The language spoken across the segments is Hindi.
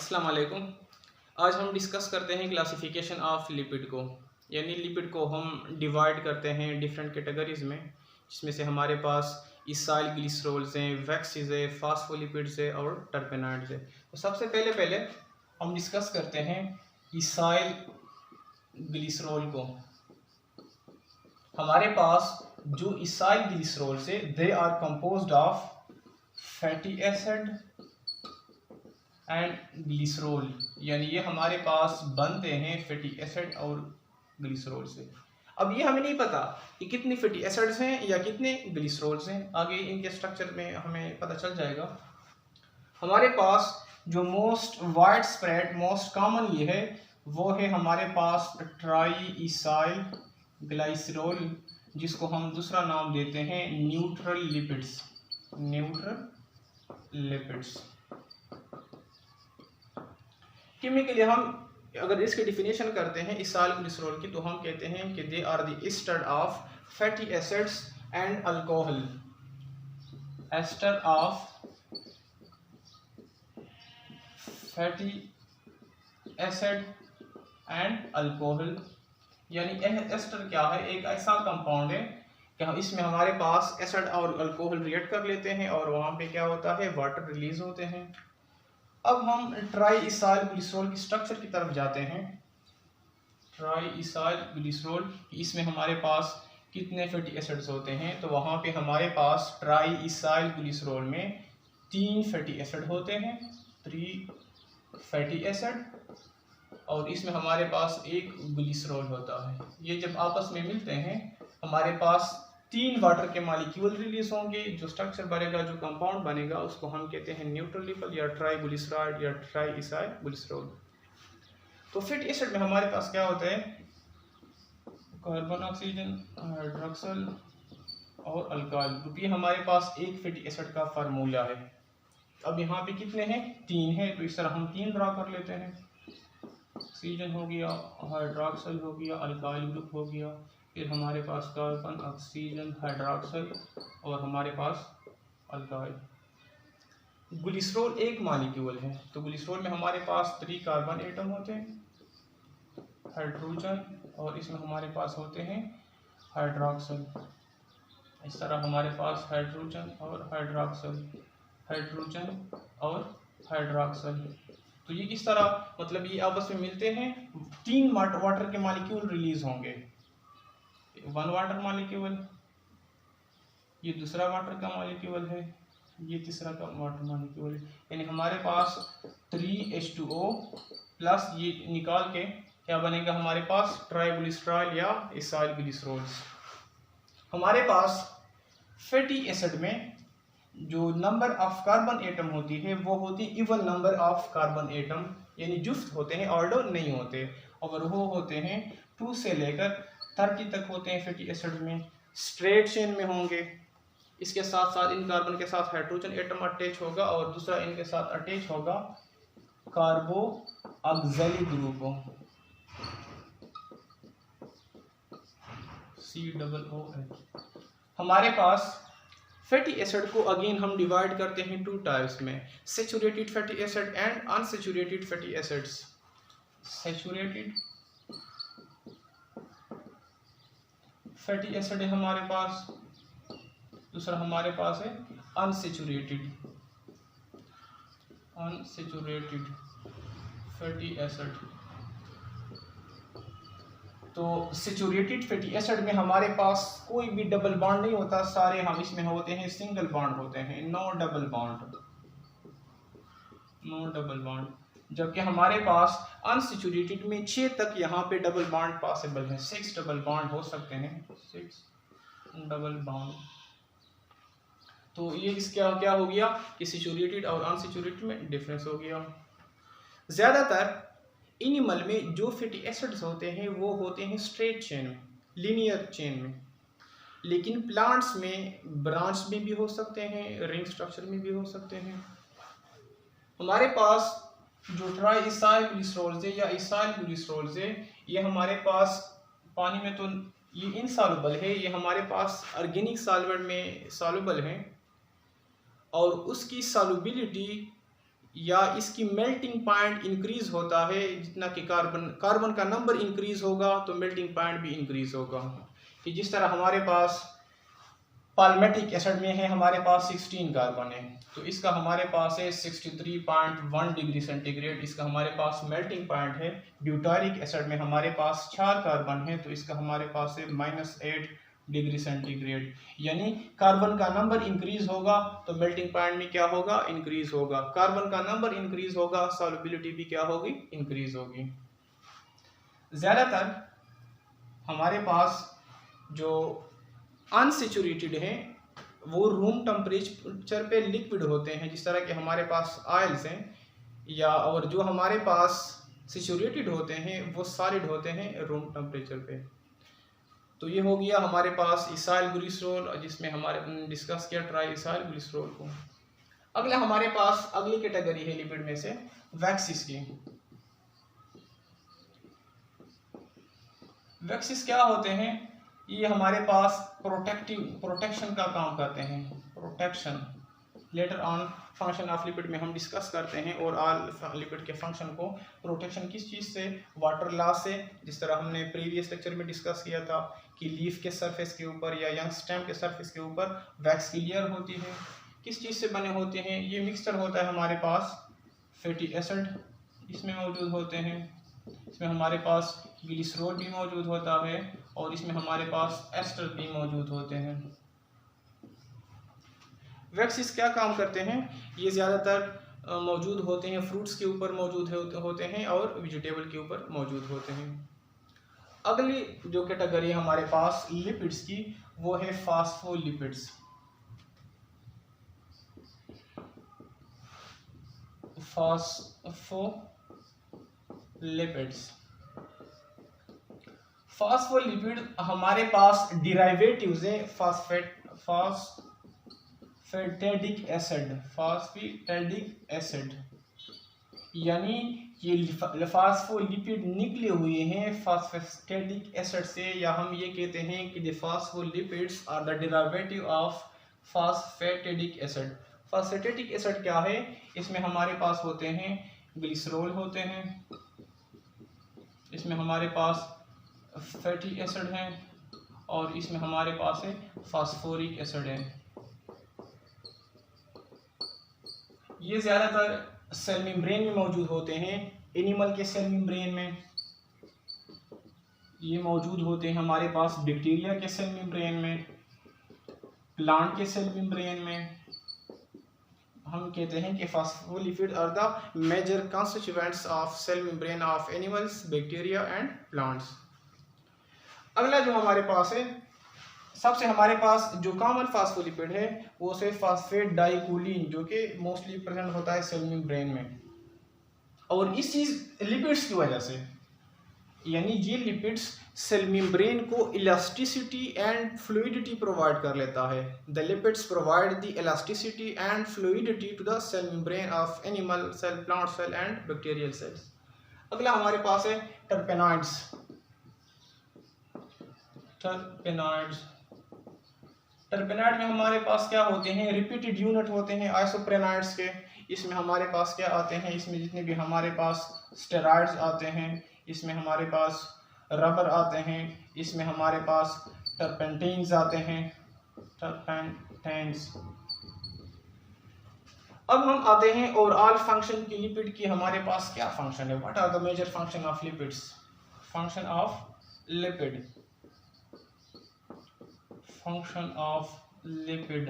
अस्सलाम वालेकुम। आज हम डिस्कस करते हैं क्लासिफिकेशन ऑफ लिपिड को, यानी लिपिड को हम डिवाइड करते हैं डिफरेंट कैटेगरीज में, जिसमें से हमारे पास इसाइल ग्लिसरॉल्स हैं, वैक्सीज है, फास्फोलिपिड्स है और टर्पेनॉइड्स है। तो सबसे पहले हम डिस्कस करते हैं इसाइल ग्लिसरॉल को। हमारे पास जो इसाइल ग्लिसरॉल्स है they are composed of fatty acid and glycerol, यानी ये हमारे पास बनते हैं फैटी एसिड और ग्लिसरॉल से। अब ये हमें नहीं पता कि कितने फैटी एसिड्स हैं या कितने ग्लिसरॉल्स हैं, आगे इनके स्ट्रक्चर में हमें पता चल जाएगा। हमारे पास जो most wide spread most common ये है वो है हमारे पास ट्राई इसाइल ग्लिसरॉल, जिसको हम दूसरा नाम देते हैं न्यूट्रल लिपिड्स। केमिकली हम अगर इसकी डिफिनेशन करते हैं इसाइल ग्लिसरॉल की, तो हम कहते हैं कि they are the ester of fatty acids and alcohol. Ester of fatty acid and alcohol, यानी एस्टर क्या है? एक ऐसा कंपाउंड है कि हम इसमें हमारे पास एसिड और अल्कोहल रिएक्ट कर लेते हैं और वहाँ पे क्या होता है, वाटर रिलीज होते हैं। अब हम ट्राई इसाइल ग्लिसरॉल की स्ट्रक्चर की तरफ जाते हैं। ट्राई इसाइल ग्लिसरॉल, इसमें हमारे पास कितने फैटी एसिड्स होते हैं? तो वहाँ पे हमारे पास ट्राई इसाइल ग्लिसरॉल में 3 फैटी एसिड होते हैं, 3 फैटी एसिड, और इसमें हमारे पास एक ग्लिसरॉल होता है। ये जब आपस में मिलते हैं हमारे पास 3 वाटर के मॉलिक्यूल रिलीज होंगे, जो स्ट्रक्चर बनेगा, जो कंपाउंड बनेगा, उसको हम कहते हैं न्यूट्रल लिपिड या ट्राई ग्लिसराइड या ट्राई इसाइल ग्लिसरॉल। तो फैटी एसिड में हमारे पास क्या होता है? कार्बन, ऑक्सीजन, हाइड्रोक्सल और अल्काइल ग्रुप। ये हमारे पास एक फैटी एसिड का फार्मूला है। अब यहाँ पे कितने हैं? 3 हैं, तो इस तरह हम 3 ड्रा कर लेते हैं। ऑक्सीजन हो गया, हाइड्रोक्सल हो गया, अल्काइल ग्रुप हो गया, फिर हमारे पास कार्बन, ऑक्सीजन, हाइड्रोक्सल और हमारे पास अल्काइल। ग्लिसरॉल एक मॉलिक्यूल है, तो ग्लिसरॉल में हमारे पास 3 कार्बन एटम होते हैं, हाइड्रोजन, और इसमें हमारे पास होते हैं हाइड्रोक्सल। इस तरह हमारे पास हाइड्रोजन और हाइड्रोक्सल, हाइड्रोजन और हाइड्रोक्सल। तो ये किस तरह, मतलब ये आपस में मिलते हैं, 3 वाटर के मॉलिक्यूल रिलीज होंगे। 1 वाटर मॉलिक्यूल, ये दूसरा वाटर का मॉलिक्यूल है, ये तीसरा का वाटर मॉलिक्यूल है, यानी हमारे पास 3H2O प्लस ये निकाल के क्या बनेगा हमारे पास? ट्राइग्लिसरॉल या इसाइल ग्लिसरॉल्स। हमारे पास फैटी एसिड में जो नंबर ऑफ कार्बन एटम होती है वो होती even number of carbon atom, यानी जुफ्त होते हैं, ऑर्डर नहीं होते, और वो होते हैं 2 से लेकर 30 तक होते हैं फैटी एसिड में। स्ट्रेट चेन में होंगे, इसके साथ साथ इन कार्बन के साथ हाइड्रोजन एटम अटैच होगा और दूसरा इनके साथ अटैच होगा कार्बो ऑक्सिलरी ग्रुप, COOH। हमारे पास फैटी एसिड को अगेन हम डिवाइड करते हैं 2 टाइप्स में, saturated fatty acid and unsaturated fatty acids. Saturated fatty acid है हमारे पास, दूसरा हमारे पास है अनसैचुरेटेड फैटी एसिड। तो सैचुरेटेड फैटी एसिड में हमारे पास कोई भी डबल बॉन्ड नहीं होता, सारे हम इसमें होते हैं सिंगल बॉन्ड होते हैं, नो डबल बॉन्ड। जबकि हमारे पास अनसैचुरेटेड में 6 तक यहाँ पे डबल बॉन्ड पॉसिबल है, 6 डबल बॉन्ड हो सकते हैं, 6 डबल बॉन्ड। तो ये इसका क्या हो गया कि सैचुरेटेड और अनसैचुरेटेड में डिफरेंस हो गया। ज़्यादातर एनिमल में जो फैटी एसिड्स होते हैं वो होते हैं स्ट्रेट चेन में, लीनियर चेन में, लेकिन प्लांट्स में ब्रांच में भी हो सकते हैं, रिंग स्ट्रक्चर में भी हो सकते हैं। हमारे पास जो ट्राई इसाइल ग्लिसरॉल्स है या इसाइल ग्लिसरॉल्स है, ये हमारे पास पानी में तो ये इनसॉल्युबल है, ये हमारे पास ऑर्गेनिक सॉल्वेंट में सॉल्युबल है, और उसकी सॉल्युबिलिटी या इसकी मेल्टिंग पॉइंट इंक्रीज होता है जितना कि कार्बन का नंबर इंक्रीज होगा तो मेल्टिंग पॉइंट भी इंक्रीज होगा। कि जिस तरह हमारे पास पाल्मेटिक एसिड में है हमारे पास 16 कार्बन है, तो इसका हमारे पास है 63.1 डिग्री सेंटीग्रेड, इसका हमारे पास मेल्टिंग पॉइंट है। ब्यूटारिक एसिड में हमारे पास 4 कार्बन है, तो इसका हमारे पास है -8 डिग्री सेंटीग्रेड। यानी कार्बन का नंबर इंक्रीज होगा तो मेल्टिंग पॉइंट में क्या होगा, इंक्रीज होगा। कार्बन का नंबर इंक्रीज होगा, सॉल्युबिलिटी भी क्या होगी, इंक्रीज होगी। ज्यादातर हमारे पास जो अनसेचुरेटेड है वो रूम टेम्परेचर पे लिक्विड होते हैं, जिस तरह के हमारे पास ऑयल्स हैं, या और जो हमारे पास सेचुरेटेड होते हैं वो सॉलिड होते हैं रूम टेम्परेचर पे। तो ये हो गया हमारे पास इसाइल ग्लिसरॉल, जिसमें हमारे डिस्कस किया ट्राई इसाइल ग्लिसरॉल को। अगला हमारे पास अगली कैटेगरी है लिपिड में से वैक्सिस की। वैक्सिस क्या होते हैं, ये हमारे पास प्रोटेक्शन का काम करते हैं। Protection later on function of lipid में हम डिस्कस करते हैं, और ऑल लिपिड के फंक्शन को प्रोटेक्शन किस चीज़ से, वाटर लॉस से, जिस तरह हमने प्रीवियस लेक्चर में डिस्कस किया था कि लीफ के सरफेस के ऊपर या यंग स्टेम के सरफेस के ऊपर वैक्स की लेयर होती है। किस चीज़ से बने होते हैं, ये मिक्सचर होता है हमारे पास फैटी एसिड इसमें मौजूद होते हैं, इसमें हमारे पास ग्लिसरॉल भी मौजूद होता है, और इसमें हमारे पास एस्टर भी मौजूद होते हैं। वैक्सिस क्या काम करते हैं, ये ज़्यादातर मौजूद होते हैं फ्रूट्स के ऊपर मौजूद होते हैं और वेजिटेबल के ऊपर मौजूद होते हैं। अगली जो कैटेगरी है हमारे पास लिपिड्स की वो है फास्फोलिपिड्स। फास्फोलिपिड हमारे पास डिराइवेटिव्स है फास्फेटिक एसिड, यानी ये फास्फोलिपिड निकले हुए हैं फास्फेटिक एसिड से, या हम ये कहते हैं कि the phospholipids are the derivative of phosphatidic acid. Phosphatidic acid क्या है, इसमें हमारे पास होते हैं ग्लिसरॉल होते हैं, इसमें हमारे पास फैटी एसिड है, और इसमें हमारे पास है फास्फोरिक एसिड है। ये ज़्यादातर सेल मेम्ब्रेन में मौजूद होते हैं। एनिमल के सेल मेम्ब्रेन में ये मौजूद होते हैं, हमारे पास बैक्टीरिया के सेल मेम्ब्रेन में, प्लांट के सेल मेम्ब्रेन में। हम कहते हैं कि phospholipid are the major constituents of cell membrane of animals, bacteria and plants. अगला जो हमारे पास है, सबसे हमारे पास जो कॉमन फास्फोलिपिड है वो से फास्फेट डाइकोलिन, जो कि मोस्टली प्रेजेंट होता है सेल मेम्ब्रेन में। और इस चीज लिपिड्स की वजह से, यानी ये लिपिड्स सेल मेम्ब्रेन को इलास्टिसिटी एंड फ्लूइडिटी प्रोवाइड कर लेता है। The lipids provide the elasticity and fluidity to the cell membrane of animal cell, plant cell and bacterial cells. अगला हमारे पास है टर्पेनॉइड्स। टर्पेनॉइड में हमारे पास क्या होते हैं, रिपीटेड यूनिट होते हैं आइसोप्रेनॉइड्स के। इसमें हमारे पास क्या आते हैं, इसमें जितने भी हमारे पास स्टेरॉइड्स आते हैं, इसमें हमारे पास रबर आते हैं, इसमें हमारे पास टर्पेंटीन्स आते हैं, टर्पेंटेन्स। अब हम आते हैं ओवरऑल फंक्शन की लिपिड की हमारे पास क्या फंक्शन है, what are the major function of lipids. Function of lipid, function of lipid.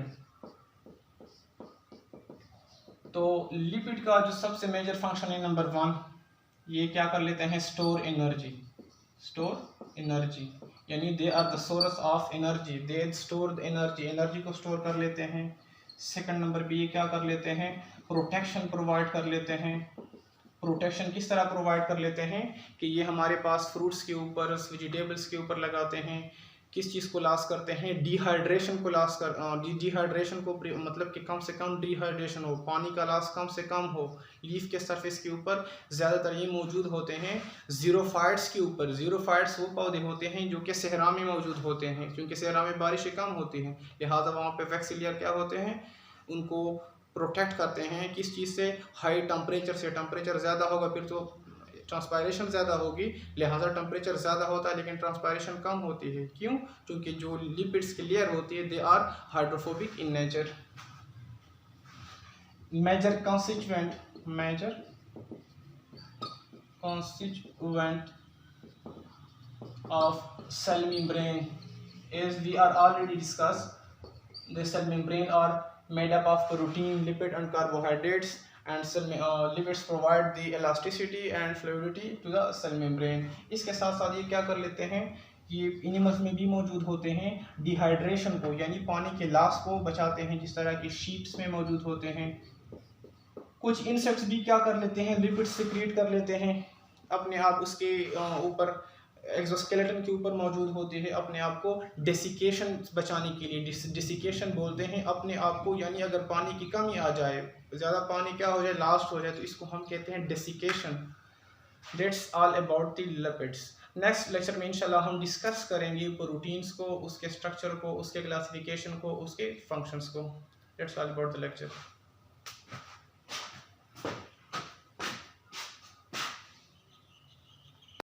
तो लिपिड का जो सबसे मेजर फंक्शन है नंबर 1, ये क्या कर लेते हैं, स्टोर एनर्जी। स्टोर एनर्जी यानी they are the source of energy, they store the energy, energy को स्टोर कर लेते हैं। सेकंड नंबर पे ये क्या कर लेते हैं, प्रोटेक्शन प्रोवाइड कर लेते हैं। प्रोटेक्शन किस तरह प्रोवाइड कर लेते हैं कि ये हमारे पास फ्रूट्स के ऊपर, वेजिटेबल्स के ऊपर लगाते हैं। किस चीज़ को लॉस करते हैं, डिहाइड्रेशन को लॉस कर, डिहाइड्रेशन को मतलब कि कम से कम डिहाइड्रेशन हो, पानी का लॉस कम से कम हो। लीफ के सरफेस के ऊपर ज़्यादातर ये मौजूद होते हैं ज़ीरोफाइट्स के ऊपर। ज़ीरोफाइट्स वो पौधे होते हैं जो कि सहरा में मौजूद होते हैं, क्योंकि सहरा में बारिशें कम होती हैं, लिहाजा वहाँ पे वैक्स लेयर क्या होते हैं, उनको प्रोटेक्ट करते हैं किस चीज़ से, हाई टेम्परेचर से। टेम्परेचर ज़्यादा होगा फिर तो ट्रांसपायरेशन ज़्यादा होगी, लिहाजा टेम्परेचर ज़्यादा होता है लेकिन ट्रांसपायरेशन कम होती है। क्यों? क्योंकि जो लिपिड्स की लेयर होती है they are hydrophobic in nature. Major constituent of cell membrane, as we are already discussed, the cell membrane are made up of protein, lipid and carbohydrates, and lipids provide the elasticity and fluidity to the cell membrane। इसके साथ साथ ये क्या कर लेते हैं, ये एनिमल्स में भी मौजूद होते हैं, डिहाइड्रेशन को यानी पानी के लॉस को बचाते हैं, जिस तरह की शीप्स में मौजूद होते हैं। कुछ इंसेक्ट्स भी क्या कर लेते हैं, लिपिड सिक्रीट कर लेते हैं अपने आप, उसके ऊपर एक्सोस्केलेटन के ऊपर मौजूद होते हैं, अपने आप को डेसिकेशन बचाने के लिए। डेसिकेशन बोलते हैं अपने आप को, यानी अगर पानी की कमी आ जाए, ज़्यादा पानी क्या हो जाए, लास्ट हो जाए, तो इसको हम कहते हैं desiccation. That's all about the lipids. Next lecture में इंशाल्लाह हम डिस्कस करेंगे प्रोटीन्स को, उसके स्ट्रक्चर को, उसके क्लासिफिकेशन को, उसके फंक्शंस को। That's all about the lecture.